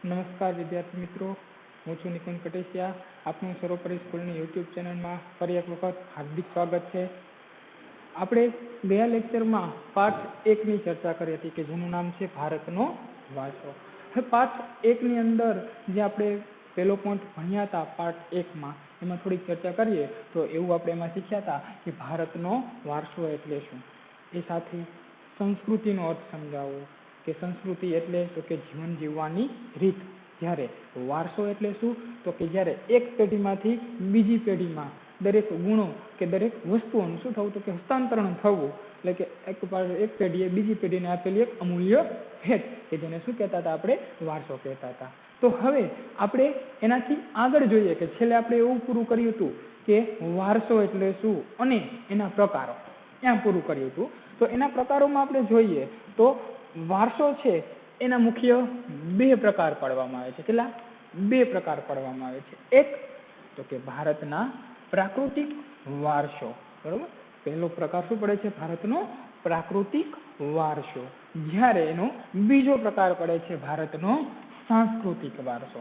નમસ્કાર વિદ્યાર્થી મિત્રો, હું છું નિકુંજ કટેશિયા. આપનું સર્વોપરી સ્કૂલની યુટ્યુબ ચેનલમાં ફરી એક વખત હાર્દિક સ્વાગત છે. આપણે ગયા લેક્ચરમાં પાઠ 1ની ચર્ચા કરી હતી કે જેનું નામ છે ભારતનો વારસો. હવે પાઠ 1ની અંદર જે આપણે પહેલો પોઈન્ટ ભણ્યા હતા પાઠ 1માં, એમાં થોડીક ચર્ચા કરીએ તો એવું આપણે એમાં શીખ્યા હતા કે ભારતનો વારસો એટલે શું, એ સાથે સંસ્કૃતિનો અર્થ સમજાવવો કે સંસ્કૃતિ એટલે તો કે જીવન જીવવાની રીત. જ્યારે વારસો એટલે શું તો કે જ્યારે એક પેઢીમાંથી બીજી પેઢીમાં દરેક ગુણો કે દરેક વસ્તુઓનું શું થવું તો કે હસ્તાંતરણ થવું, એટલે કે એક પેઢીએ બીજી પેઢીને આપેલી એક અમૂલ્ય ભેટ કે જેને શું કહેતા હતા આપણે વારસો કહેતા હતા. તો હવે આપણે એનાથી આગળ જોઈએ કે છેલ્લે આપણે એવું પૂરું કર્યું હતું કે વારસો એટલે શું અને એના પ્રકારો, ત્યાં પૂરું કર્યું હતું. તો એના પ્રકારોમાં આપણે જોઈએ તો વારસો છે એના મુખ્ય બે પ્રકાર પાડવામાં આવે છે. કેટલા? બે પ્રકાર પાડવામાં આવે છે. એક તો કે ભારતના પ્રાકૃતિક વારસો, બરોબર. પહેલો પ્રકાર શું પડે છે? ભારતનો પ્રાકૃતિક વારસો. જ્યારે એનો બીજો પ્રકાર પડે છે ભારતનો સાંસ્કૃતિક વારસો.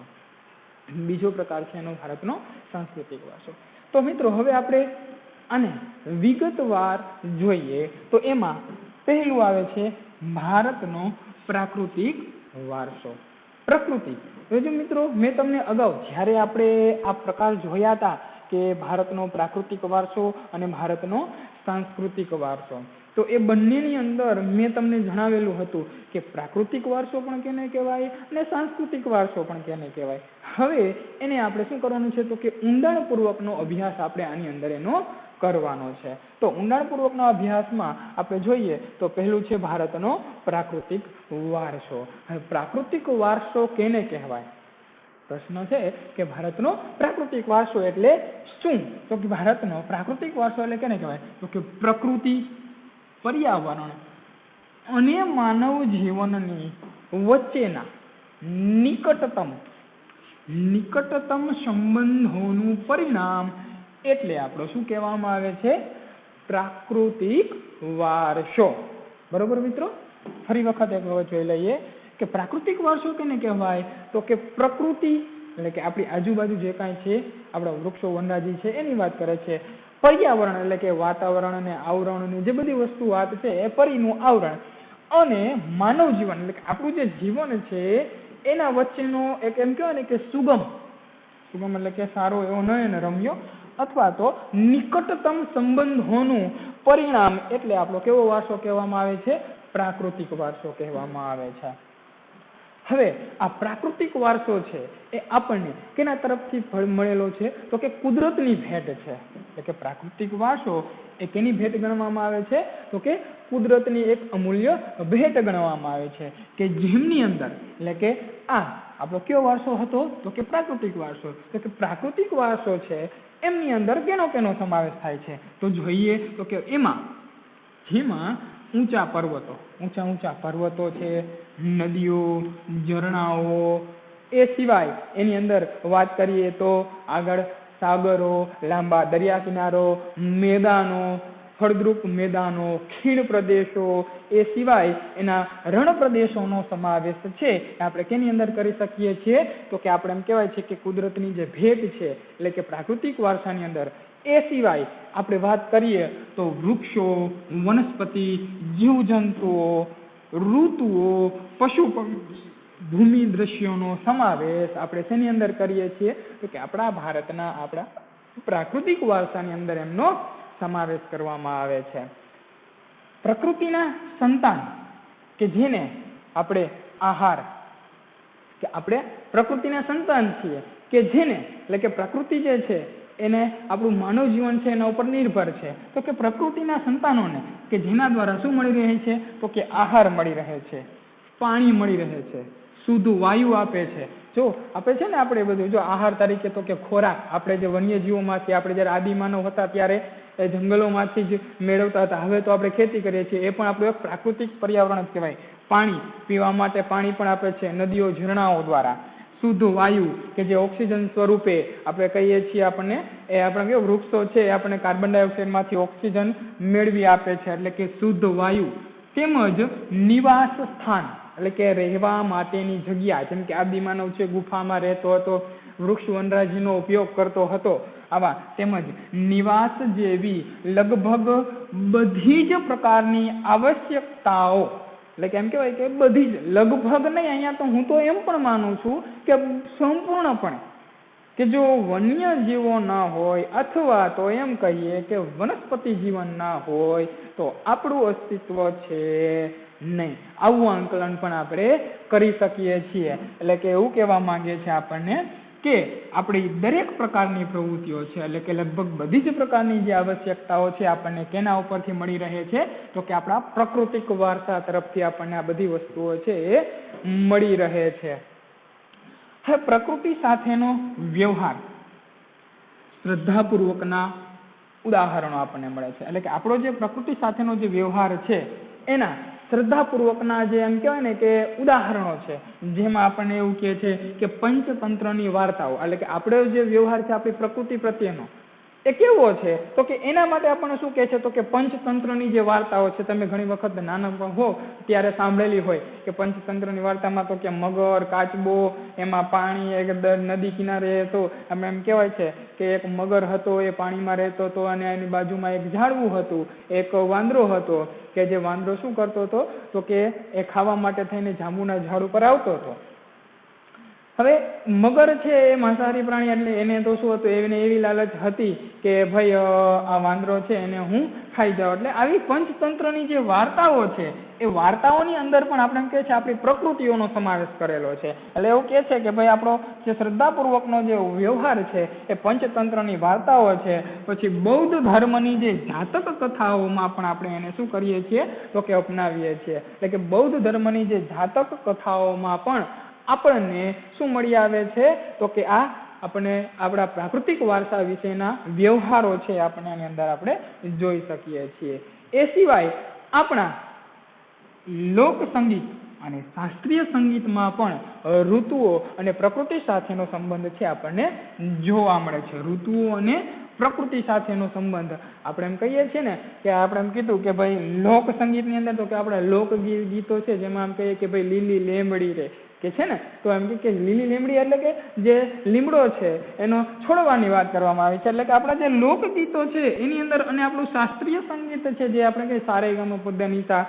બીજો પ્રકાર છે એનો ભારતનો સાંસ્કૃતિક વારસો. તો મિત્રો હવે આપણે આને વિગતવાર જોઈએ તો એમાં પહેલું આવે છે ભારતનો પ્રાકૃતિક વારસો. પ્રકૃતિ. જો મિત્રો મેં તમને અગાઉ જ્યારે આપણે આ પ્રકાર જોયા હતા કે ભારતનો પ્રાકૃતિક વારસો અને ભારતનો સાંસ્કૃતિક વારસો, તો એ બંનેની અંદર મેં તમને જણાવેલું હતું કે પ્રાકૃતિક વારસો પણ કેને કહેવાય અને સાંસ્કૃતિક વારસો પણ કેને કહેવાય. હવે એને આપણે શું કરવાનું છે તો કે ઊંડાણપૂર્વકનો અભ્યાસ આપણે આની અંદર એનો કરવાનો છે. તો ઊંડાણપૂર્વકના અભ્યાસમાં આપણે જોઈએ તો પહેલું છે ભારતનો પ્રાકૃતિક વારસો. હવે પ્રાકૃતિક વારસો કેને કહેવાય? પ્રશ્ન છે કે ભારતનો પ્રાકૃતિક વારસો એટલે શું? તો કે ભારતનો પ્રાકૃતિક વારસો એટલે કેને કહેવાય તો કે પ્રકૃતિ, પર્યાવરણ અને માનવ જીવનની વચ્ચેના નિકટતમ સંબંધોનું પરિણામ એટલે આપણો શું કહેવામાં આવે છે? પ્રાકૃતિક વારસો. બરોબર મિત્રો? ફરી વખત એક વખત જોઈ લઈએ કે પ્રાકૃતિક વારસો કેને કહેવાય તો કે પ્રકૃતિ એટલે કે આપણી આજુબાજુ જે કાંઈ છે, આપણા વૃક્ષો વનરાજી છે એની વાત કરે છે. પર્યાવરણ એટલે કે વાતાવરણ અને આવરણની જે બધી વસ્તુ વાત છે એ પરીનું આવરણ, અને માનવ જીવન એટલે કે આપણું જે જીવન છે એના વચ્ચેનો એક એમ કહેવાય ને કે સુગમ એટલે કે સારો એવો નયન રમ્યો અથવા તો નિકટતમ સંબંધોનું પરિણામ એટલે આપણો કેવો વારસો કહેવામાં આવે છે? પ્રાકૃતિક વારસો કહેવામાં આવે છે. હવે આ પ્રાકૃતિક વારસો છે એ આપણને કેના તરફથી મળેલો છે તો કે કુદરતની ભેટ છે. એટલે કે પ્રાકૃતિક વારસો એ કેની ભેટ ગણવામાં આવે છે તો કે કુદરતની એક અમૂલ્ય ભેટ ગણવામાં આવે છે કે જેમની અંદર એટલે કે આ આપણો કયો વારસો હતો તો કે પ્રાકૃતિક વારસો. તો કે પ્રાકૃતિક વારસો છે એમની અંદર કેનો સમાવેશ થાય છે તો જોઈએ તો કે જેમાં ઊંચા પર્વતો છે, નદીઓ, ઝરણાઓ, એ સિવાય એની અંદર વાત કરીએ તો આગળ સાગરો, લાંબા દરિયા કિનારો, મેદાનો, ફળદ્રુપ મેદાનો, ખીણ પ્રદેશો, એ સિવાય એના રણ પ્રદેશોનો સમાવેશ છે આપણે કેની અંદર કરી શકીએ છીએ તો કે આપણે એમ કહેવાય છે કે કુદરતની જે ભેટ છે એટલે કે પ્રાકૃતિક વારસાની અંદર. એ સિવાય આપણે વાત કરીએ તો વૃક્ષો, વનસ્પતિ, જીવજંતુઓ, ઋતુઓ, પશુ ભૂમિ દ્રશ્યોનો સમાવેશ આપણે શેની અંદર કરીએ છીએ તો કે આપણા ભારતના આપણા પ્રાકૃતિક વારસાની અંદર એમનો સમાવેશ કરવામાં આવે છે. પ્રકૃતિના સંતાન કે જેને આપણે આહાર કે આપણે પ્રકૃતિના સંતાન છીએ કે જેને એટલે કે પ્રકૃતિ જે છે એને આપણું માનવ જીવન છે એના ઉપર નિર્ભર છે. તો કે પ્રકૃતિના સંતાનોને કે જેના દ્વારા શું મળી રહે છે તો કે આહાર મળી રહે છે, પાણી મળી રહે છે, શુદ્ધ વાયુ આપે છે. જો આપે છે ને આપણે બધું જો આહાર તરીકે તો કે ખોરાક આપણે જે વન્યજીવોમાંથી આપણે જ્યારે આદિમાનવ હતા ત્યારે એ જંગલોમાંથી જ મેળવતા હતા. હવે તો આપણે ખેતી કરીએ છીએ, એ પણ આપણું એક પ્રાકૃતિક પર્યાવરણ જ કહેવાય. પાણી પીવા માટે પાણી પણ આપે છે નદીઓ, ઝરણાઓ દ્વારા. શુદ્ધ વાયુ કે જે ઓક્સિજન સ્વરૂપે આપણે કહીએ છીએ આપણને, એ આપણે કેવું વૃક્ષો છે એ આપણને કાર્બન ડાયોક્સાઇડમાંથી ઓક્સિજન મેળવી આપે છે એટલે કે શુદ્ધ વાયુ. તેમજ નિવાસ સ્થાન એટલે કે રહેવા માટેની જગ્યા, જેમ કે આદિમાનવ છે ગુફામાં રહેતો હતો, વૃક્ષ વનરાજીનો ઉપયોગ કરતો હતો, આવા તેમજ નિવાસ જેવી લગભગ બધી જ પ્રકારની આવશ્યકતાઓ, એટલે કે એમ કહેવાય કે બધી જ, લગભગ નહીં, અહીંયા તો હું તો એમ પણ માનું છું કે સંપૂર્ણપણે, કે જો વન્ય જીવો ના હોય અથવા તો એમ કહીએ કે વનસ્પતિ જીવન ના હોય તો આપણું અસ્તિત્વ છે નહીં, આવું આંકલન પણ આપણે કરી શકીએ છીએ. એટલે કે એવું કહેવા માંગે છે આપણને કે આપણી દરેક પ્રકારની પ્રવૃત્તિઓ છે, એટલે કે લગભગ બધી જ પ્રકારની જે આવશ્યકતાઓ છે આપણને કેના ઉપરથી મળી રહે છે, તો કે આપણા પ્રાકૃતિક વારસા તરફથી આપણને આ બધી વસ્તુઓ છે એ મળી રહે છે. હવે પ્રકૃતિ સાથેનો વ્યવહાર, શ્રદ્ધાપૂર્વકના ઉદાહરણો આપણને મળે છે. એટલે કે આપણો જે પ્રકૃતિ સાથેનો જે વ્યવહાર છે એના શ્રદ્ધાપૂર્વકના જે એમ કહેવાય ને કે ઉદાહરણો છે, જેમાં આપણને એવું કહે છે કે પંચતંત્રની વાર્તાઓ, એટલે કે આપણો જે વ્યવહાર છે આપણી પ્રકૃતિ પ્રત્યેનો એ કેવો છે, તો કે એના માટે આપણને શું કહે છે, તો કે પંચતંત્રની જે વાર્તાઓ છે, તમે ઘણી વખત નાના હો ત્યારે સાંભળેલી હોય કે પંચતંત્રની વાર્તામાં તો કે મગર, કાચબો, એમાં પાણી એક નદી કિનારે તો એમ કહેવાય છે કે એક મગર હતો, એ પાણીમાં રહેતો હતો અને એની બાજુમાં એક ઝાડવું હતું, એક વાંદરો હતો કે જે વાંદરો શું કરતો હતો, તો કે એ ખાવા માટે થઈને જાંબુના ઝાડ ઉપર આવતો હતો. હવે મગર છે એ માંસાહારી પ્રાણી, એટલે એને તો શું હતું, એને એવી લાલચ હતી કે ભાઈ આ વાંદરો છે એને હું ખાઈ જાઉં. એટલે આવી પંચતંત્રની જે વાર્તાઓ છે એ વાર્તાઓની અંદર પણ આપણે એમ કહે છે આપણી પ્રકૃતિઓનો સમાવેશ કરેલો છે. એટલે એવું કહે છે કે ભાઈ આપણો જે શ્રદ્ધાપૂર્વકનો જે વ્યવહાર છે એ પંચતંત્રની વાર્તાઓ છે. પછી બૌદ્ધ ધર્મની જે જાતક કથાઓમાં પણ આપણે એને શું કરીએ છીએ, તો કે અપનાવીએ છીએ. એટલે કે બૌદ્ધ ધર્મની જે જાતક કથાઓમાં પણ આપણને શું મળી આવે છે, તો કે આ આપણને આપણા પ્રાકૃતિક વારસા વિશેના વ્યવહારો છે આપણે આની અંદર આપણે જોઈ શકીએ છીએ. એ સિવાય આપણા લોકસંગીત અને શાસ્ત્રીય સંગીતમાં પણ ઋતુઓ અને પ્રકૃતિ સાથેનો સંબંધ છે આપણને જોવા મળે છે. ઋતુઓ અને પ્રકૃતિ સાથેનો સંબંધ આપણે એમ કહીએ છીએ ને કે આપણે એમ કીધું કે ભાઈ લોકસંગીતની અંદર તો કે આપણા લોકગીતો છે, જેમાં એમ કહીએ કે ભાઈ લીલી લેમડી રે કે છે ને, તો એમ કે લીલી લીમડી એટલે કે જે લીમડો છે એનો છોડવાની વાત કરવામાં આવી છે. એટલે કે આપણા જે લોકગીતો છે એની અંદર અને આપણું શાસ્ત્રીય સંગીત છે જે આપણે કહીએ સારેગામાપધનિસા,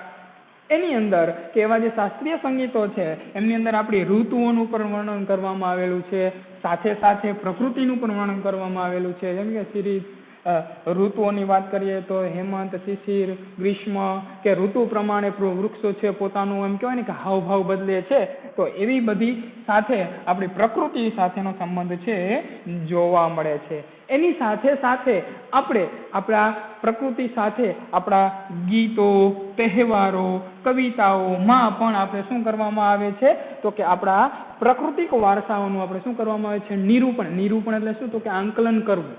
એની અંદર કે એવા જે શાસ્ત્રીય સંગીતો છે એમની અંદર આપણી ઋતુઓનું પણ વર્ણન કરવામાં આવેલું છે, સાથે સાથે પ્રકૃતિનું પણ વર્ણન કરવામાં આવેલું છે. જેમ કે ઋતુઓની વાત કરીએ તો હેમંત, શિશિર, ગ્રીષ્મ, કે ઋતુ પ્રમાણે વૃક્ષો છે પોતાનું એમ કહેવાય ને કે હાવભાવ બદલે છે, તો એવી બધી સાથે આપણી પ્રકૃતિ સાથેનો સંબંધ છે એ જોવા મળે છે. એની સાથે સાથે આપણે આપણા પ્રકૃતિ સાથે આપણા ગીતો, તહેવારો, કવિતાઓમાં પણ આપણે શું કરવામાં આવે છે, તો કે આપણા પ્રાકૃતિક વારસાઓનું આપણે શું કરવામાં આવે છે, નિરૂપણ. નિરૂપણ એટલે શું, તો કે આંકલન કરવું.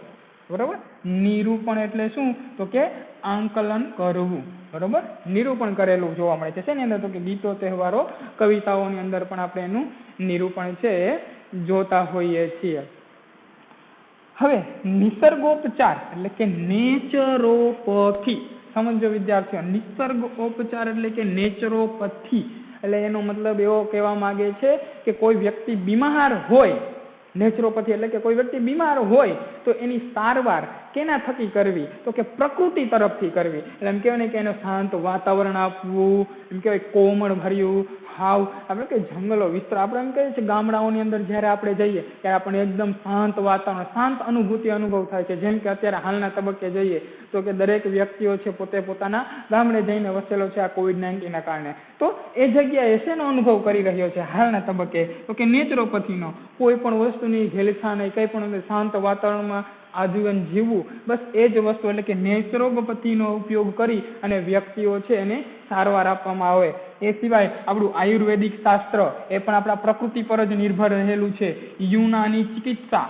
બરોબર, નિરૂપણ એટલે શું, તો કે આંકલન કરવું. બરોબર, નિરૂપણ કરેલું જોવા મળે છે શેની અંદર, તો કે ગીતો, તહેવારો, કવિતાઓની અંદર પણ આપણે એનું નિરૂપણ છે એ જોતા હોઈએ છીએ. હવે નિસર્ગોપચાર એટલે કે નેચરોપથી સમજો વિદ્યાર્થીઓ. નિસર્ગોપચાર એટલે કે નેચરોપથી એટલે એનો મતલબ એવો કહેવા માંગે છે કે કોઈ વ્યક્તિ બીમાર હોય, નેચરોપથી એટલે કે કોઈ વ્યક્તિ બીમાર હોય તો એની સારવાર કેના થકી કરવી, તો કે પ્રકૃતિ તરફથી કરવી. એટલે એમ કહેવાય ને કે એને શાંત વાતાવરણ આપવું, એમ કહેવાય કોમળ ભર્યું હાવ, આપણે કે જંગલો વિસ્તાર, આપણે એમ કહીએ છીએ ગામડાઓની અંદર જ્યારે આપણે જઈએ ત્યારે આપણને એકદમ શાંત વાતાવરણ, શાંત અનુભૂતિ અનુભવ થાય છે. જેમ કે અત્યારે હાલના તબક્કે જઈએ તો કે દરેક વ્યક્તિઓ છે પોતે પોતાના ગામડે જઈને વસેલો છે આ COVID-19ના કારણે, તો એ જગ્યાએ શેનો અનુભવ કરી રહ્યો છે હાલના તબક્કે, તો કે નેચરોપથીનો. કોઈ પણ વસ્તુની ઘેલછા નહીં, કંઈ પણ શાંત વાતાવરણમાં આજીવન જીવવું, બસ એ જ વસ્તુ એટલે કે નેચરોપથીનો ઉપયોગ કરી અને વ્યક્તિઓ છે એને સારવાર આપવામાં આવે. એ સિવાય આપણું આયુર્વેદિક શાસ્ત્ર એ પણ આપણા પ્રકૃતિ પર જ નિર્ભર રહેલું છે. યુનાની ચિકિત્સા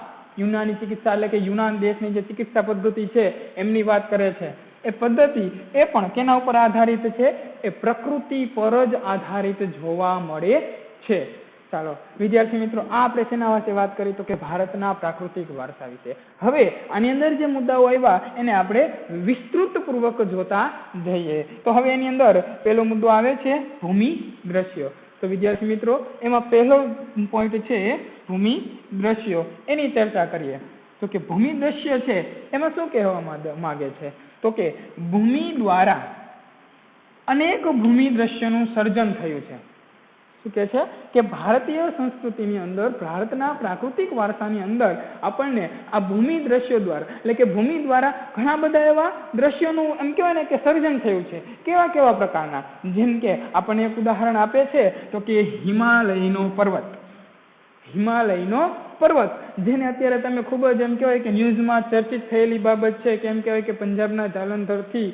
એટલે કે યુનાન દેશની જે ચિકિત્સા પદ્ધતિ છે એમની વાત કરે છે. એ પદ્ધતિ એ પણ કેના ઉપર આધારિત છે, એ પ્રકૃતિ પર જ આધારિત જોવા મળે છે. ચાલો વિદ્યાર્થી મિત્રો, આ આપણે શેના વિશે વાત કરી, તો કે ભારતના પ્રાકૃતિક વારસા વિશે. હવે આની અંદર જે મુદ્દાઓ આવ્યા એને આપણે વિસ્તૃતપૂર્વક જોતા જઈએ. તો હવે એની અંદર પેલો મુદ્દો આવે છે ભૂમિ દ્રશ્ય. તો વિદ્યાર્થી મિત્રો એમાં પહેલો પોઈન્ટ છે ભૂમિ દ્રશ્યો, એની ચર્ચા કરીએ. તો કે ભૂમિ દ્રશ્ય છે એમાં શું કહેવા માંગે છે? તો કે ભૂમિ દ્વારા અનેક ભૂમિ દ્રશ્યનું સર્જન થયું છે. શું કહે છે કે ભારતીય સંસ્કૃતિની અંદર, ભારતના પ્રાકૃતિક વારસાની અંદર આપણને આ ભૂમિ દ્રશ્યો દ્વારા, એટલે કે ભૂમિ દ્વારા ઘણા બધા એવા દ્રશ્યોનું એમ કહેવાય ને કે સર્જન થયું છે. કેવા કેવા પ્રકારના? જેમ કે આપણને એક ઉદાહરણ આપે છે તો કે હિમાલયનો પર્વત. હિમાલયનો પર્વત, જેને અત્યારે તમે ખૂબ જ એમ કહેવાય કે ન્યૂઝમાં ચર્ચિત થયેલી બાબત છે કે એમ કહેવાય કે પંજાબના જાલંધરથી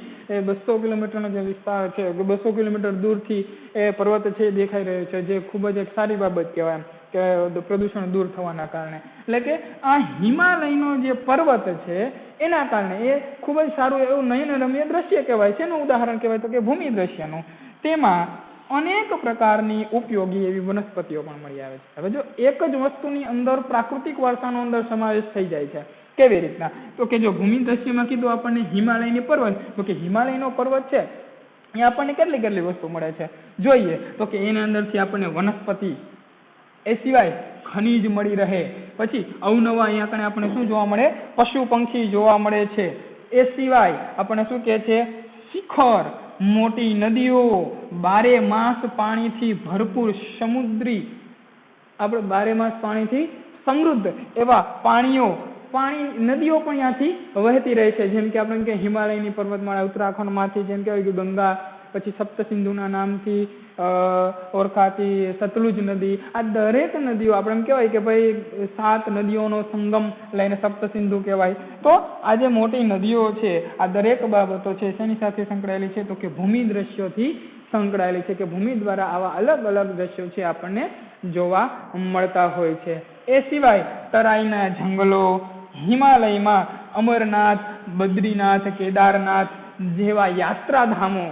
200 કિલોમીટરનો જે વિસ્તાર છે, 200 કિલોમીટર દૂરથી એ પર્વત છે એ દેખાઈ રહ્યો છે, જે ખૂબ જ એક સારી બાબત કહેવાય એમ કે પ્રદૂષણ દૂર થવાના કારણે. એટલે કે આ હિમાલયનો જે પર્વત છે એના કારણે એ ખૂબ જ સારું એવું નયનરમ્ય દ્રશ્ય કહેવાય છે. એનું ઉદાહરણ કહેવાય તો કે ભૂમિ દ્રશ્યનું. તેમાં અનેક પ્રકારની ઉપયોગી એવી વનસ્પતિઓ પણ મળી આવે છે. હવે જો એક જ વસ્તુની અંદર પ્રાકૃતિક વારસાનો અંદર સમાવેશ થઈ જાય છે, કેવી રીતના? તો કે જો ભૂમિ દ્રશ્યમાં કીધું આપણને હિમાલયની પર્વત, તો કે હિમાલયનો પર્વત છે એ આપણને કેટલી કેટલી વસ્તુ મળે છે જોઈએ તો કે એના અંદરથી આપણને વનસ્પતિ, એ સિવાય ખનીજ મળી રહે. પછી અવનવા અહીંયા કણે આપણને શું જોવા મળે? પશુ પંખી જોવા મળે છે. એ સિવાય આપણને શું કહે છે? શિખર, મોટી નદીઓ, બારે માસ પાણીથી ભરપૂર સમુદ્રી, આપણે બારે માસ પાણીથી સમૃદ્ધ એવા પાણીઓ, નદીઓ પણ ત્યાંથી વહેતી રહે છે. જેમ કે આપણે કે હિમાલયની પર્વતમાળા ઉત્તરાખંડમાંથી જેમ કહેવાય કે ગંગા, પછી સપ્તસિંધુના નામથી ઓળખાતી સતલુજ નદી, આ દરેક નદીઓ આપણે એમ કહેવાય કે ભાઈ 7 નદીઓનો સંગમ લઈને સપ્તસિંધુ કહેવાય. તો આ જે મોટી નદીઓ છે આ દરેક બાબતો છે શેની સાથે સંકળાયેલી છે? તો કે ભૂમિ દ્રશ્યોથી સંકળાયેલી છે, કે ભૂમિ દ્વારા આવા અલગ અલગ દ્રશ્યો છે આપણને જોવા મળતા હોય છે. એ સિવાય તરાઈના જંગલો, હિમાલયમાં અમરનાથ, બદ્રીનાથ, કેદારનાથ જેવા યાત્રાધામો,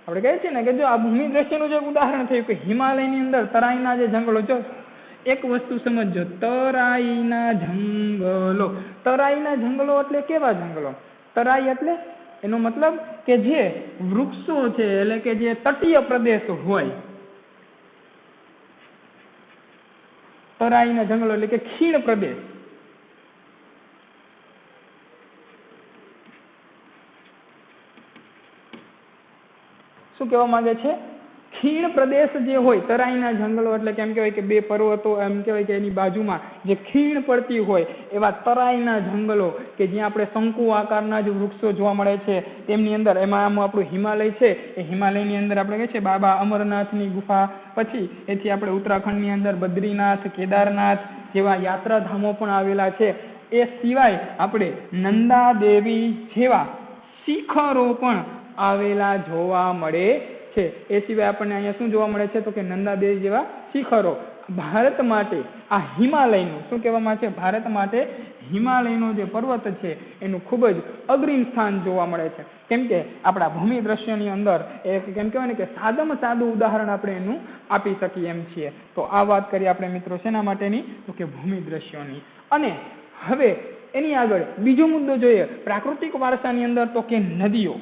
આપણે કહીએ છીએ ને કે જો આ ભૂમિ દ્રશ્યનું જે ઉદાહરણ થયું કે હિમાલયની અંદર તરાઈના જે જંગલો, જો એક વસ્તુ સમજો, તરાઈના જંગલો. તરાઈના જંગલો એટલે કેવા જંગલો? તરાઈ એટલે એનો મતલબ કે જે વૃક્ષો છે, એટલે કે જે તટીય પ્રદેશ હોય. તરાઈના જંગલો એટલે કે ખીણ પ્રદેશ. શું કહેવા માંગે છે? ખીણ પ્રદેશ જે હોય, તરાઈના જંગલો એટલે કેમ કહેવાય કે બે પર્વતો એમ કહેવાય કે એની બાજુમાં જે ખીણ પડતી હોય એવા તરાઈના જંગલો, કે જ્યાં આપણે શંકુ આકારના જે વૃક્ષો જોવા મળે છે તેમની અંદર. એમાં આમ આપણું હિમાલય છે, એ હિમાલયની અંદર આપણે કહે છે બાબા અમરનાથની ગુફા, પછી એથી આપણે ઉત્તરાખંડની અંદર બદ્રીનાથ, કેદારનાથ જેવા યાત્રાધામો પણ આવેલા છે. એ સિવાય આપણે નંદા દેવી જેવા શિખરો પણ આવેલા જોવા મળે છે. એ સિવાય આપણને અહીંયા શું જોવા મળે છે? તો કે નંદાદેવી જેવા શિખરો. ભારત માટે આ હિમાલયનું શું કહેવામાં છે? ભારત માટે હિમાલયનો જે પર્વત છે એનું ખૂબ જ અગ્રીમ સ્થાન જોવા મળે છે. કેમ કે આપણા ભૂમિ દ્રશ્યની અંદર એ કેમ કહેવાય ને કે સાદામાં સાદું ઉદાહરણ આપણે એનું આપી શકીએ એમ છીએ. તો આ વાત કરીએ આપણે મિત્રો શેના માટેની? તો કે ભૂમિ દ્રશ્યોની. અને હવે એની આગળ બીજો મુદ્દો જોઈએ પ્રાકૃતિક વારસાની અંદર, તો કે નદીઓ.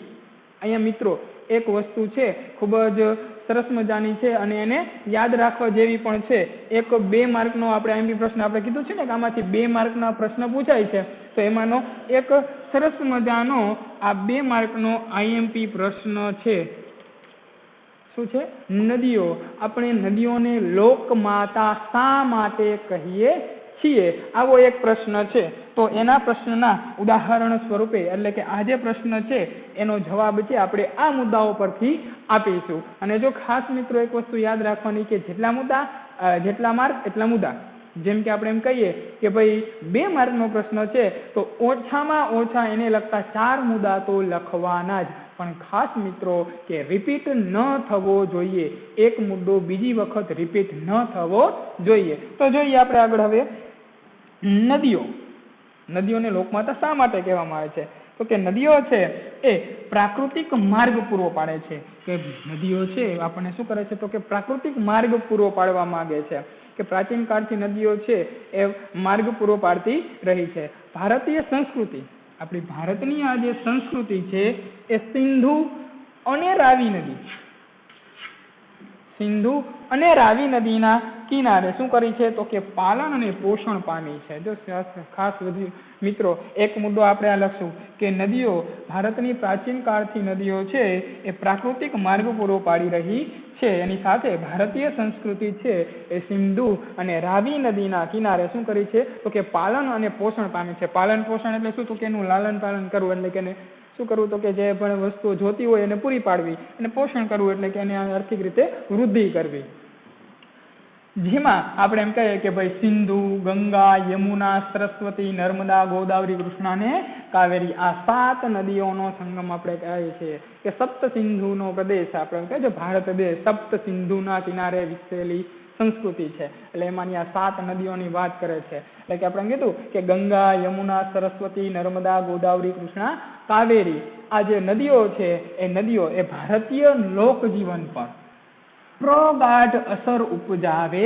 અહીંયા મિત્રો એક વસ્તુ છે ખૂબ જ સરસ મજાની છે અને એને યાદ રાખવા જેવી પણ છે. એક 2 માર્કનો આપણે આઈએમપી પ્રશ્ન આપણે કીધું છે ને કે આમાંથી 2 માર્કના પ્રશ્ન પૂછાય છે, તો એમાંનો એક સરસ મજાનો આ 2 માર્કનો આઈએમપી પ્રશ્ન છે. શું છે? નદીઓ. આપણે નદીઓને લોકમાતા શા માટે કહીએ છીએ? આવો એક પ્રશ્ન છે. તો એના પ્રશ્નના ઉદાહરણ સ્વરૂપે, એટલે કે આ જે પ્રશ્ન છે એનો જવાબ છે આપણે આ મુદ્દાઓ પરથી આપીશું. અને જો ખાસ મિત્રો એક વસ્તુ યાદ રાખવાની કે જેટલા માર્ક એટલા મુદ્દા. જેમ કે આપણે એમ કહીએ કે ભાઈ 2 માર્કનો પ્રશ્ન છે તો ઓછામાં ઓછા એને લગતા 4 મુદ્દા તો લખવાના જ. પણ ખાસ મિત્રો કે રિપીટ ન થવો જોઈએ. એક મુદ્દો બીજી વખત રિપીટ ન થવો જોઈએ. તો જોઈએ આપણે આગળ હવે નદીઓ. નદીઓને લોકમાતા શા માટે કહેવામાં આવે છે? તો કે નદીઓ છે એ પ્રાકૃતિક માર્ગ પૂરો પાડે છે. કે નદીઓ છે આપણને શું કરે છે? તો કે પ્રાકૃતિક માર્ગ પૂરો પાડવા માંગે છે. કે પ્રાચીન કાળથી નદીઓ છે એ માર્ગ પૂરો પાડતી રહી છે. ભારતીય સંસ્કૃતિ, આપણી ભારતની આ જે સંસ્કૃતિ છે એ સિંધુ અને રાવી નદી, સિંધુ અને રાવી નદીના કિનારે શું કરી છે તો કે પાલન અને પોષણ પામી છે. જો ખાસ મિત્રો એક મુદ્દો આપણે આ લખશું કે નદીઓ, ભારતની પ્રાચીન કાળથી નદીઓ છે એ પ્રાકૃતિક માર્ગ પૂરો પાડી રહી છે. એની સાથે ભારતીય સંસ્કૃતિ છે એ સિંધુ અને રાવી નદીના કિનારે શું કરી છે તો કે પાલન અને પોષણ પામી છે. પાલન પોષણ એટલે શું? તો કે એનું લાલન પાલન કરવું, એટલે કે શું કરવું તો કે જે પણ વસ્તુઓ જોતી હોય એને પૂરી પાડવી, અને પોષણ કરવું એટલે કે એને આર્થિક રીતે વૃદ્ધિ કરવી. જેમાં આપણે એમ કહીએ કે ભાઈ સિંધુ, ગંગા, યમુના, સરસ્વતી, નર્મદા, ગોદાવરી, કૃષ્ણા અને કાવેરી આ 7 નદીઓનો સંગમ આપણે કહીએ છીએ કે સપ્ત સિંધુનો પ્રદેશ આપણે કહે છે ભારત દેશ સપ્ત સિંધુના કિનારે વિકસેલી સંસ્કૃતિ છે. એટલે એમાંની આ 7 નદીઓની વાત કરે છે. એટલે કે આપણે કીધું કે ગંગા, યમુના, સરસ્વતી, નર્મદા, ગોદાવરી, કૃષ્ણા, કાવેરી આ જે નદીઓ છે એ નદીઓ એ ભારતીય લોકજીવન પર પ્રગાઢ અસર ઉપજાવે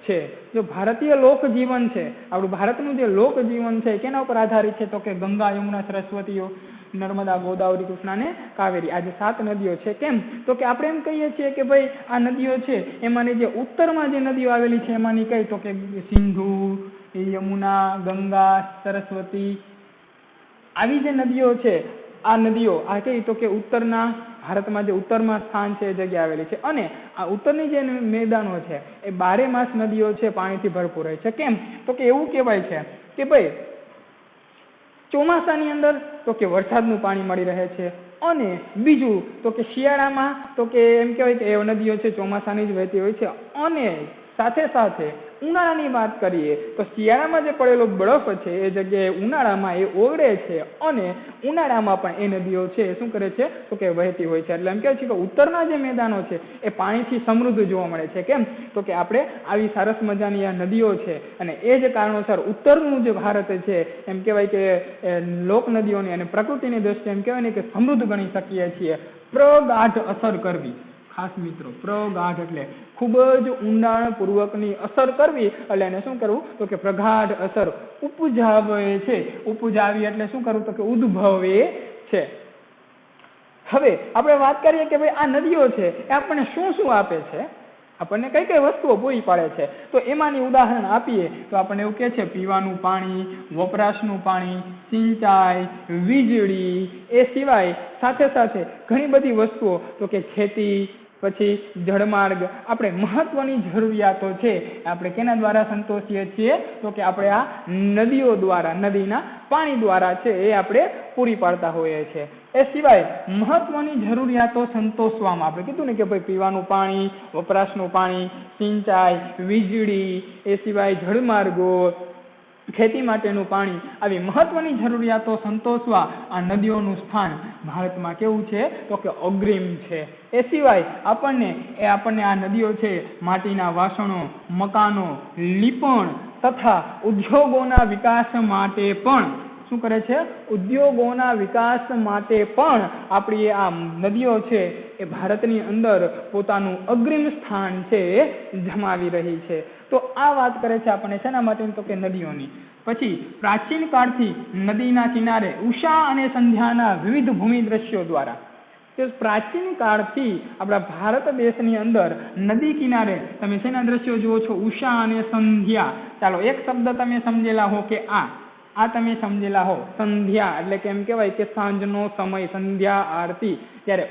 છે. જો ભારતીય લોકજીવન છે, આપણું ભારતનું જે લોકજીવન છે કેના ઉપર આધારિત છે તો કે ગંગા, યમુના, સરસ્વતીઓ, નર્મદા, ગોદાવરી, કૃષ્ણા અને કાવેરી આ જે 7 નદીઓ છે. કેમ તો કે આપણે એમ કહીએ છીએ કે ભાઈ આ નદીઓ છે એમાંની જે ઉત્તરમાં જે નદીઓ આવેલી છે એમાંની કઈ તો કે સિંધુ, યમુના, ગંગા, સરસ્વતી આવી જે નદીઓ છે આ નદીઓ આ કઈ તો કે ઉત્તરના ભારતમાં જે ઉત્તરમાં સ્થાન છે એ જગ્યા આવેલી છે. અને આ ઉત્તરની જે મેદાનો છે એ 12 માસ નદીઓ છે પાણીથી ભરપૂર હોય છે. કેમ તો કે એવું કહેવાય છે કે ભાઈ ચોમાસાની અંદર તો કે વરસાદનું પાણી મળી રહે છે, અને બીજું તો કે શિયાળામાં તો કે એમ કહેવાય કે એ નદીઓ છે ચોમાસાની જ વહેતી હોય છે. અને સાથે સાથે ઉનાળાની વાત કરીએ તો શિયાળામાં જે પડેલો બરફ છે એ જગ્યાએ ઉનાળામાં એ ઓગળે છે, અને ઉનાળામાં પણ એ નદીઓ છે શું કરે છે તો કે વહેતી હોય છે. એટલે એમ કહે છે કે ઉત્તરના જે મેદાનો છે એ પાણીથી સમૃદ્ધ જોવા મળે છે. કેમ તો કે આપણે આવી સરસ મજાની આ નદીઓ છે, અને એ જ કારણોસર ઉત્તરનું જે ભારત છે એમ કહેવાય કે લોક નદીઓની અને પ્રકૃતિની દ્રષ્ટિએ એમ કહેવાય ને કે સમૃદ્ધ ગણી શકીએ છીએ. પ્રગાઢ અસર કરવી, ખાસ મિત્રો પ્રગાઢ એટલે ખૂબ જ ઊંડાણપૂર્વકની અસર કરવી. એટલે એને શું કરવું તો કે પ્રગાઢ અસર ઉપજાવે છે. ઉપજાવી એટલે શું કરવું તો કે ઉદ્ભવે છે. હવે આપણે વાત કરીએ કે ભાઈ આ નદીઓ છે એ આપણને શું શું આપે છે, આપણને કઈ કઈ વસ્તુઓ પૂરી પાડે છે. તો એમાંની ઉદાહરણ આપીએ તો આપણને એવું કહે છે પીવાનું પાણી, વપરાશનું પાણી, સિંચાઈ, વીજળી, એ સિવાય સાથે સાથે ઘણી બધી વસ્તુઓ તો કે ખેતી, પછી જળમાર્ગ. આપણે મહત્વની જરૂરિયાતો છે આપણે કેના દ્વારા સંતોષીએ છીએ તો કે આપણે આ નદીઓ દ્વારા, નદીના પાણી દ્વારા છે એ આપણે પૂરી પાડતા હોઈએ છીએ. એ સિવાય મહત્વની જરૂરિયાતો સંતોષવામાં આપણે કીધું ને કે ભાઈ પીવાનું પાણી, વપરાશનું પાણી, સિંચાઈ, વીજળી, એ સિવાય જળમાર્ગો, ખેતી માટેનું પાણી, આવી મહત્વની જરૂરિયાતો સંતોષવા આ નદીઓનું સ્થાન ભારતમાં કેવું છે તો કે અગ્રીમ છે. એ સિવાય આપણને આ નદીઓ છે માટીના વાસણો, મકાનો, લીપણ તથા ઉદ્યોગોના વિકાસ માટે પણ શું કરે છે? ઉદ્યોગોના વિકાસ માટે પણ આપણી આ નદીઓ છે એ ભારતની અંદર પોતાનું અગ્રીમ સ્થાન છે એ જમાવી રહી છે. તો આ વાત કરે છે આપણને શેના માટે તો કે નદીઓની. પછી પ્રાચીન કાળથી નદીના કિનારે ઉષા અને સંધ્યાના વિવિધ ભૂમિ દ્રશ્યો દ્વારા, પ્રાચીન કાળથી આપણા ભારત દેશની અંદર નદી કિનારે તમે શેના દ્રશ્યો જુઓ છો? ઉષા અને સંધ્યા. ચાલો એક શબ્દ તમે સમજેલા હો કે આ તમે સમજેલા હો સંધ્યા એટલે કે એમ કહેવાય કે સાંજનો સમય, સંધ્યા આરતી. ત્યારે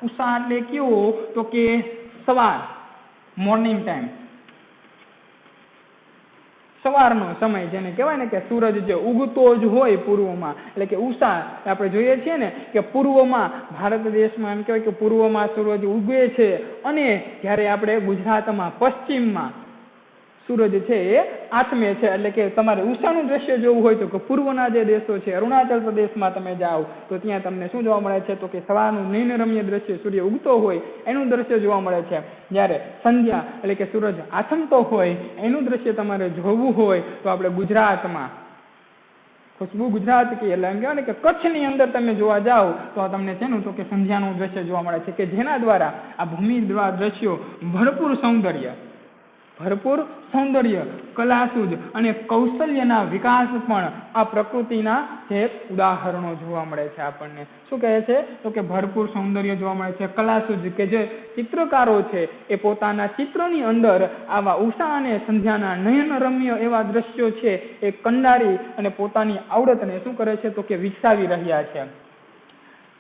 ઉષા એટલે કેવો તો કે સવાર, મોર્નિંગ ટાઈમ, સવારનો સમય જેને કહેવાય ને કે સૂરજ જે ઉગતો જ હોય પૂર્વમાં, એટલે કે ઉષા. આપણે જોઈએ છીએ ને કે પૂર્વમાં ભારત દેશમાં એમ કહેવાય કે પૂર્વમાં સૂરજ ઉગે છે, અને જ્યારે આપણે ગુજરાતમાં પશ્ચિમમાં સૂરજ છે એ આથમે છે. એટલે કે તમારે ઉષાનું દ્રશ્ય જોવું હોય તો કે પૂર્વના જે દેશો છે, અરુણાચલ પ્રદેશમાં તમે જાઓ તો ત્યાં તમને શું જોવા મળે છે તો કે સવારનું નયનરમ્ય દ્રશ્ય, સૂર્ય ઉગતો હોય એનું દ્રશ્ય જોવા મળે છે. જ્યારે સંધ્યા એટલે કે સૂરજ આથમતો હોય એનું દ્રશ્ય તમારે જોવું હોય તો આપણે ગુજરાતમાં ખુશ્બુ ગુજરાત કે એટલે એમ કહેવાય ને કે કચ્છની અંદર તમે જોવા જાઓ તો તમને છે ને તો કે સંધ્યાનું દ્રશ્ય જોવા મળે છે, કે જેના દ્વારા આ ભૂમિ દ્રશ્યો ભરપૂર સૌંદર્ય ભરપૂર સૌંદર્ય, કલાસૂજ અને કૌશલ્યના વિકાસ પણ આ પ્રકૃતિના જે ઉદાહરણો જોવા મળે છે આપણને. શું કહે છે? તો કે ભરપૂર સૌંદર્ય જોવા મળે છે, કલાસૂજ કે જે ચિત્રકારો છે એ પોતાના ચિત્રની અંદર આવા ઉષા અને સંધ્યાના નયનરમ્ય એવા દ્રશ્યો છે એ કંડારી અને પોતાની આવડતને શું કરે છે? તો કે વિકસાવી રહ્યા છે.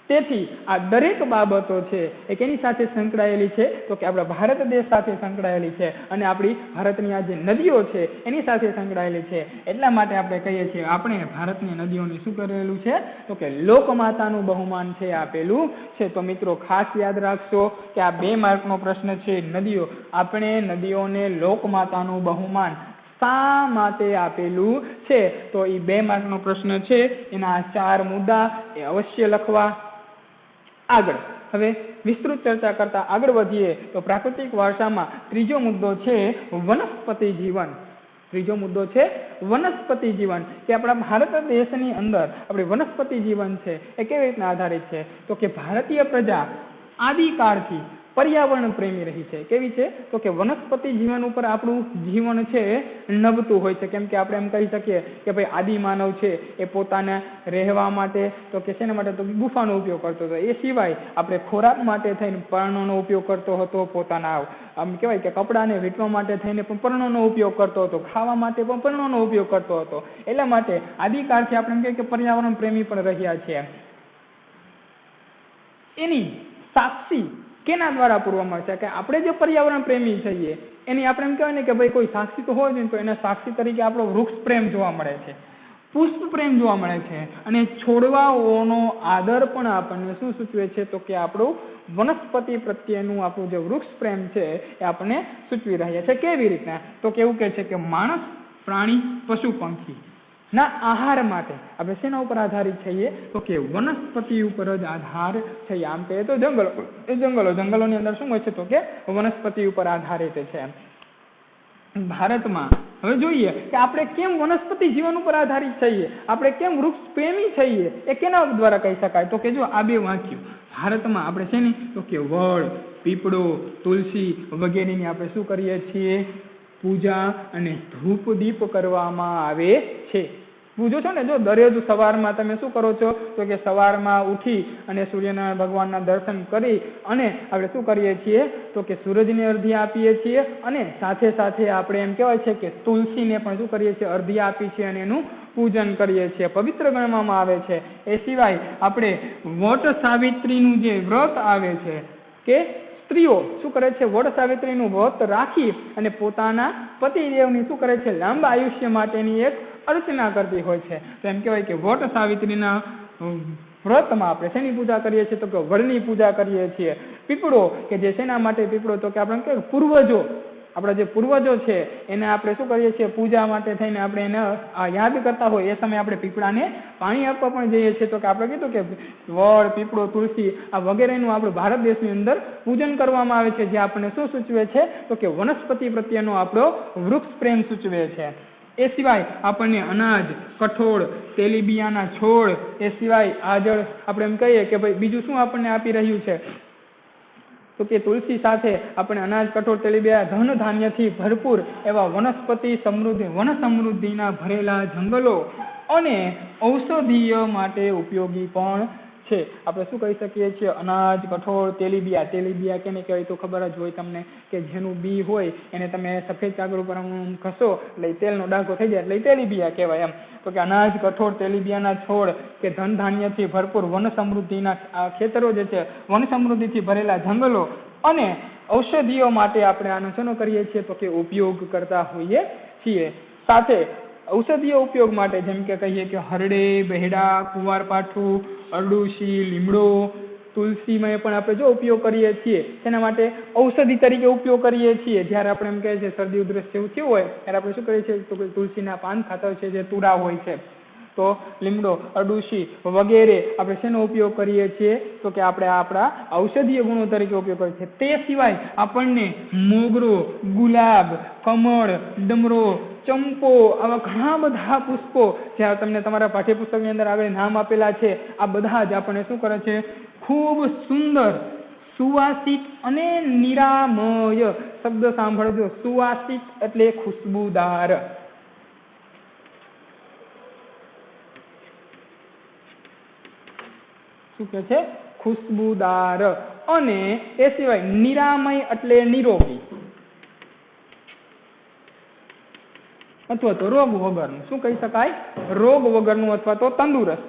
તેથી આ દરેક બાબતો છે એ કેની સાથે સંકળાયેલી છે? તો કે આપણા ભારત દેશ સાથે સંકળાયેલી છે અને આપણી ભારતની આ જે નદીઓ છે એની સાથે સંકળાયેલી છે. એટલા માટે આપણે કહીએ છીએ આપણે ભારતની નદીઓને શું કરેલું છે? તો કે લોકમાતાનું બહુમાન છે આપેલું છે. તો મિત્રો ખાસ યાદ રાખશો કે આ 2 માર્કનો પ્રશ્ન છે. નદીઓ, આપણે નદીઓને લોકમાતાનું બહુમાન શા માટે આપેલું છે? તો એ 2 માર્કનો પ્રશ્ન છે. એના 4 મુદ્દા એ અવશ્ય લખવા. આગળ હવે વિસ્તૃત ચર્ચા કરતા આગળ વધીએ તો પ્રાકૃતિક વારસામાં ત્રીજો મુદ્દો છે વનસ્પતિ જીવન. ત્રીજો મુદ્દો છે વનસ્પતિ જીવન, કે આપણા ભારત દેશની અંદર આપણી વનસ્પતિ જીવન છે એ કેવી રીતના આધારિત છે? તો કે ભારતીય પ્રજા આદિકાળથી પર્યાવરણ પ્રેમી રહી છે. કેવી છે? તો કે વનસ્પતિ જીવન ઉપર આપણું જીવન છે નભતું હોય છે. કેમ કે આપણે એમ કહી શકીએ કે ભાઈ આદિમાનવ છે એ પોતાને રહેવા માટે તો કે શેના માટે? તો ગુફાનો ઉપયોગ કરતો હતો. એ સિવાય આપણે ખોરાક માટે થઈને પર્ણોનો ઉપયોગ કરતો હતો, પોતાના આમ કહેવાય કે કપડાને વીંટવા માટે થઈને પણ પર્ણોનો ઉપયોગ કરતો હતો, ખાવા માટે પણ પર્ણોનો ઉપયોગ કરતો હતો. એટલા માટે આદિકાળથી આપણે એમ કહીએ કે પર્યાવરણ પ્રેમી પણ રહ્યા છીએ. એની સાક્ષી કેના દ્વારા પૂરવામાં આવે છે? કે આપણે જે પર્યાવરણ પ્રેમી છીએ એની આપણે એમ કહેવાય ને કે ભાઈ કોઈ સાક્ષી તો હોય ને, તો એના સાક્ષી તરીકે આપણો વૃક્ષ પ્રેમ જોવા મળે છે, પુષ્પ પ્રેમ જોવા મળે છે અને છોડવાઓનો આદર પણ આપણને શું સૂચવે છે? તો કે આપણું વનસ્પતિ પ્રત્યેનું આપણું જે વૃક્ષ પ્રેમ છે એ આપણને સૂચવી રહ્યા છે. કેવી રીતના? તો કે એવું કહે છે કે માણસ, પ્રાણી, પશુ, પંખી ના આહાર માટે આપણે શેના ઉપર આધારિત છીએ? તો કે વનસ્પતિ ઉપર જ આધાર છે. આમ કહીએ તો જંગલોની અંદર શું હોય છે? તો કે વનસ્પતિ ઉપર આધારિત છે. ભારતમાં હવે જોઈએ કે આપણે કેમ વનસ્પતિ જીવન ઉપર આધારિત છીએ, આપણે કેમ વૃક્ષ પ્રેમી છીએ, એ કેના દ્વારા કહી શકાય? તો કે જો આ 2 વાક્યો ભારતમાં આપણે છે ને તો કે વડ, પીપળો, તુલસી વગેરેની આપણે શું કરીએ છીએ? પૂજા અને ધૂપ દીપ કરવામાં આવે છે. પૂજો છો ને, જો દરરોજ સવારમાં તમે શું કરો છો? તો કે સવારમાં ઉઠી અને સૂર્યનારાયણ ભગવાનના દર્શન કરી અને આપણે શું કરીએ છીએ? તો કે સૂરજને અર્ધ્ય આપીએ છીએ અને સાથે સાથે આપણે એમ કહેવાય છે કે તુલસીને પણ શું કરીએ છીએ? અર્ધ્ય આપીએ છીએ અને એનું પૂજન કરીએ છીએ, પવિત્ર ગણવામાં આવે છે. એ સિવાય આપણે વટ સાવિત્રીનું જે વ્રત આવે છે કે સ્ત્રીઓ શું કરે છે? વટ સાવિત્રીનું વ્રત રાખી અને પોતાના પતિદેવની શું કરે છે? લાંબા આયુષ્ય માટેની એક અર્ચના કરતી હોય છે. તો એમ કહેવાય કે વટ સાવિત્રીના વ્રતમાં આપણે શેની પૂજા કરીએ છીએ? તો કે વડની પૂજા કરીએ છીએ. પીપળો કે જે શેના માટે પીપળો? તો કે આપણે કે પૂર્વજો, આપણા જે પૂર્વજો છે એને આપણે શું કરીએ છીએ? પૂજા માટે થઈને આપણે એને યાદ કરતા હોય એ સમયે આપણે પીપળાને પાણી આપવા પણ જઈએ છીએ. તો કે આપણે કીધું કે વડ, પીપળો, તુલસી આ વગેરેનું આપણું ભારત દેશની અંદર પૂજન કરવામાં આવે છે, જે આપણને શું સૂચવે છે? તો કે વનસ્પતિ પ્રત્યેનો આપણો વૃક્ષ પ્રેમ સૂચવે છે. એ સિવાય આપણને અનાજ, કઠોળ, તેલીબિયાના છોડ, એ સિવાય આજળ આપણે એમ કહીએ કે ભાઈ બીજું શું આપણને આપી રહ્યું છે? તો કે તુલસી સાથે આપણે અનાજ, કઠોળ, તેલીબિયા, ધન ધાન્યથી ભરપૂર એવા વનસ્પતિ સમૃદ્ધિ, વન સમૃદ્ધિના ભરેલા જંગલો અને ઔષધીય માટે ઉપયોગી પણ છે. આપણે શું કહી શકીએ છીએ? અનાજ, કઠોળ, તેલીબિયા. તેલીબિયા કેને કહેવાય? તો ખબર જ હોય તમને કે જેનું બી હોય એને તમે સફેદ કાગળ ઉપર ઘસો એટલે તેલનો ડાઘો થઈ જાય એટલે તેલીબિયા કહેવાય. એમ તો કે અનાજ, કઠોળ, તેલીબિયાના છોડ કે ધન ધાન્યથી ભરપૂર વન સમૃદ્ધિના ખેતરો જે છે, વન સમૃદ્ધિથી ભરેલા જંગલો અને ઔષધિઓ માટે આપણે આનો શેનો કરીએ છીએ? તો કે ઉપયોગ કરતા હોઈએ છીએ. સાથે ઔષધીય ઉપયોગ માટે જેમ કે કહીએ કે હરડે, બહેડા, કુંવારપાઠું, અરડુસી, લીમડો, તુલસીમાં પણ આપણે જો ઉપયોગ કરીએ છીએ. તેના માટે ઔષધિ તરીકે ઉપયોગ કરીએ છીએ. જ્યારે આપણે એમ કહીએ છીએ શરદી ઉધરસ જેવું થયું હોય ત્યારે આપણે શું કરીએ છીએ? તો કે તુલસીના પાન ખાતા હોય છે, જે તુરા હોય છે. તો લીમડો, અરડુસી વગેરે આપણે શેનો ઉપયોગ કરીએ છીએ? તો કે આપણે આપણા ઔષધીય ગુણો તરીકે ઉપયોગ કરીએ છીએ. તે સિવાય આપણને મોગરો, ગુલાબ, કમળ, ડમરો, ચંપો આવા ઘણા બધા પુષ્પો જે તમને તમારા પાઠ્યપુસ્તકની અંદર આગળ નામ આપેલા છે, આ બધા જ આપણને શું કરે છે? ખૂબ સુંદર, સુવાસિક અને નિરામય શબ્દ સાંભળજો. સુવાસિક એટલે ખુશ્બુદાર. શું કે છે? ખુશ્બુદાર. અને એ સિવાય નિરામય એટલે નિરોગી અથવા તો રોગ વગરનું. શું કહી શકાય? રોગ વગરનું અથવા તો તંદુરસ્ત.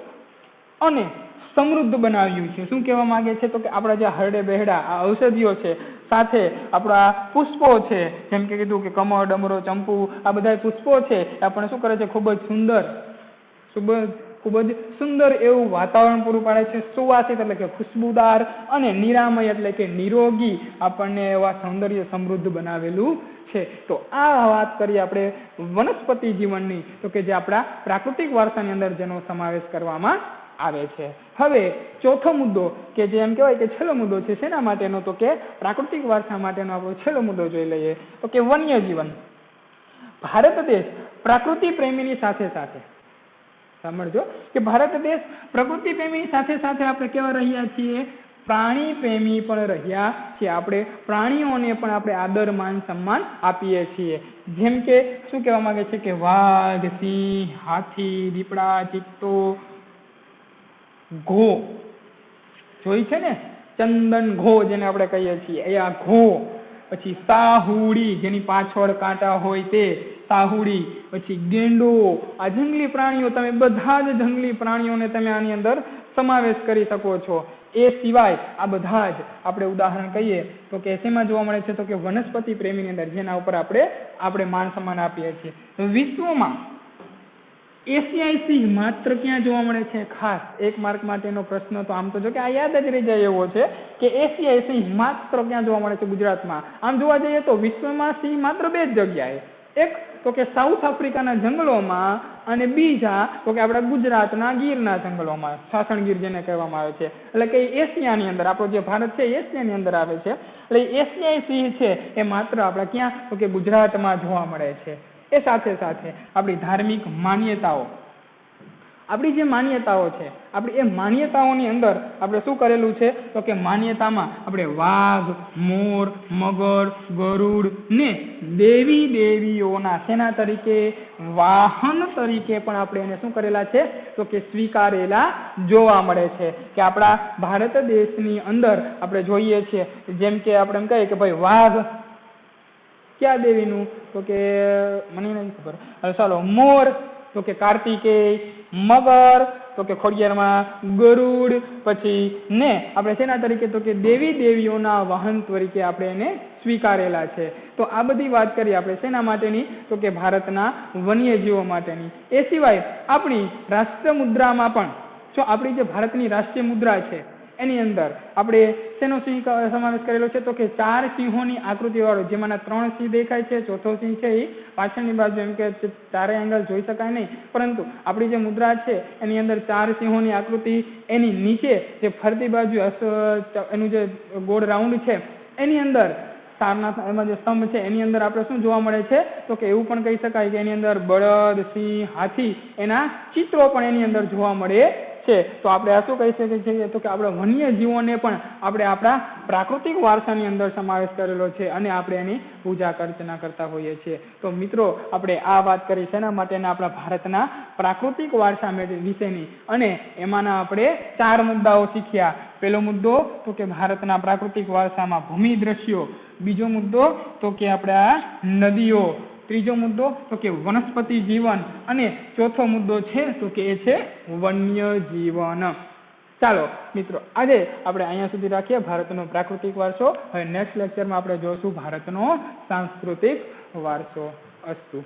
અને સમૃદ્ધ બનાવ્યું છે. શું કહેવા માંગે છે? તો કે આપણા જે હરડે બેહડા આ ઔષધિઓ છે, સાથે આપણા પુષ્પો છે, જેમ કે કીધું કે કમળ, ડમરો, ચંપુ, આ બધા પુષ્પો છે, આપણને શું કરે છે? ખૂબ જ સુંદર એવું વાતાવરણ પૂરું પાડે છે. સુવાસિત એટલે કે ખુશ્બુદાર અને નિરામય એટલે કે નિરોગી આપણને એવા સૌંદર્ય સમૃદ્ધ બનાવેલું છે. તો આ વાત કરીએ આપણે વનસ્પતિ જીવનની, તો કે જે આપણા પ્રાકૃતિક વારસાની અંદર જેનો સમાવેશ કરવામાં આવે છે. હવે ચોથો મુદ્દો કે જે એમ કહેવાય કે છેલ્લો મુદ્દો છે, શેના માટેનો? તો કે પ્રાકૃતિક વારસા માટેનો આપણો છેલ્લો મુદ્દો જોઈ લઈએ. તો કે વન્ય જીવન. ભારત દેશ પ્રકૃતિ પ્રેમીની સાથે સાથે, સાંભળજો, કે ભારત દેશ પ્રકૃતિ પ્રેમીની સાથે સાથે આપણે કેવા રહ્યા છીએ? પ્રાણી પ્રેમી પણ રહ્યા છીએ. આપણે પ્રાણીઓને પણ આપણે આદર, માન, સન્માન આપીએ છીએ. જેમ કે શું કહેવા માંગે છે? કે વાઘ, સિંહ, હાથી, દીપડા, ચિત્તો, ઘો જોઈ છે ને, ચંદન ઘો જેને આપણે કહીએ છીએ, એ આ ઘો. પછી સાહુડી, જેની પાછળ કાંટા હોય તે સાહુડી. પછી ગેંડો. આ જંગલી પ્રાણીઓ, તમે બધા જ જંગલી પ્રાણીઓને તમે આની અંદર સમાવેશ કરી શકો છો. એ સિવાય આ બધા જ આપણે ઉદાહરણ કહીએ તો કે શેમાં જોવા મળે છે? તો કે વનસ્પતિ પ્રેમીની અંદર, જેના ઉપર આપણે માન સન્માન આપીએ છીએ. વિશ્વમાં એશિયાઈ સિંહ માત્ર ક્યાં જોવા મળે છે? ખાસ એક માર્ક માટેનો પ્રશ્ન તો આમ તો જો કે આ યાદ જ રહી જાય એવો છે કે એશિયાઈ સિંહ માત્ર ક્યાં જોવા મળે છે? ગુજરાતમાં. આમ જોવા જઈએ તો વિશ્વમાં સિંહ માત્ર 2 જ જગ્યાએ. એક તો કે સાઉથ આફ્રિકાના જંગલોમાં, અને બીજા તો કે આપણા ગુજરાતના ગીરના જંગલોમાં, સાસણગીર જેને કહેવામાં આવે છે. એટલે કે એશિયાની અંદર, આપણો જે ભારત છે એશિયાની અંદર આવે છે. એટલે એશિયાઈ સિંહ છે એ માત્ર આપણા ક્યાં? તો કે ગુજરાતમાં જોવા મળે છે. એ સાથે સાથે આપણી ધાર્મિક માન્યતાઓ, આપણી જે માન્યતાઓ છે, આપણી એ માન્યતાઓની અંદર આપણે શું કરેલું છે? તો કે માન્યતામાં આપણે વાઘ, મોર, મગર, ગરુડ ને દેવીઓના શેના તરીકે? વાહન તરીકે પણ આપણે એને શું કરેલા છે? તો કે સ્વીકારેલા જોવા મળે છે. કે આપણા ભારત દેશની અંદર આપણે જોઈએ છીએ, જેમ કે આપણે એમ કહીએ કે ભાઈ વાઘ ક્યાં દેવીનું? તો કે મને નથી ખબર. ચાલો, મોર તો કે કાર્તિકેય, મગર તો કે ખોડિયારમાં, ગરુડ પછી ને આપણે શેના તરીકે? તો કે દેવીઓના વાહન તરીકે આપણે એને સ્વીકારેલા છે. તો આ બધી વાત કરી આપણે શેના માટેની? તો કે ભારતના વન્યજીવો માટેની. એ સિવાય આપણી રાષ્ટ્ર મુદ્રામાં પણ, જો આપણી જે ભારતની રાષ્ટ્રીય મુદ્રા છે એની અંદર આપણે શેનો સિંહ સમાવેશ કરેલો છે? તો કે 4 સિંહોની આકૃતિ વાળો, જેમાંના 3 સિંહ દેખાય છે, ચોથો સિંહ છે એ પાછળની બાજુ, એમ કે 4 એંગલ જોઈ શકાય નહીં, પરંતુ આપણી જે મુદ્રા છે એની અંદર 4 સિંહોની આકૃતિ, એની નીચે જે ફરતી બાજુ એનું જે ગોળ રાઉન્ડ છે એની અંદર સારનાથ, એમાં જે સ્તંભ છે એની અંદર આપણે શું જોવા મળે છે? તો કે એવું પણ કહી શકાય કે એની અંદર બળદ, સિંહ, હાથી એના ચિત્રો પણ એની અંદર જોવા મળે છે. તો આપણે આ શું કહી શકીએ છીએ? તો કે આપણે વન્યજીવોને પણ આપણે આપણા પ્રાકૃતિક વારસાની અંદર સમાવેશ કરેલો છે અને આપણે એની પૂજા અર્ચના કરતા હોઈએ છીએ. તો મિત્રો, આપણે આ વાત કરી શેના માટેના? આપણા ભારતના પ્રાકૃતિક વારસા વિશેની, અને એમાંના આપણે 4 મુદ્દાઓ શીખ્યા. પહેલો મુદ્દો તો કે ભારતના પ્રાકૃતિક વારસામાં ભૂમિ દ્રશ્યો. બીજો મુદ્દો તો કે આપણા નદીઓ. ત્રીજો મુદ્દો તો કે વનસ્પતિ જીવન. અને ચોથો મુદ્દો છે તો કે એ છે વન્ય જીવન. ચાલો મિત્રો, આજે આપણે અહીંયા સુધી રાખીએ ભારતનો પ્રાકૃતિક વારસો. હવે નેક્સ્ટ લેક્ચરમાં આપણે જોઈશું ભારતનો સાંસ્કૃતિક વારસો. અસ્તુ.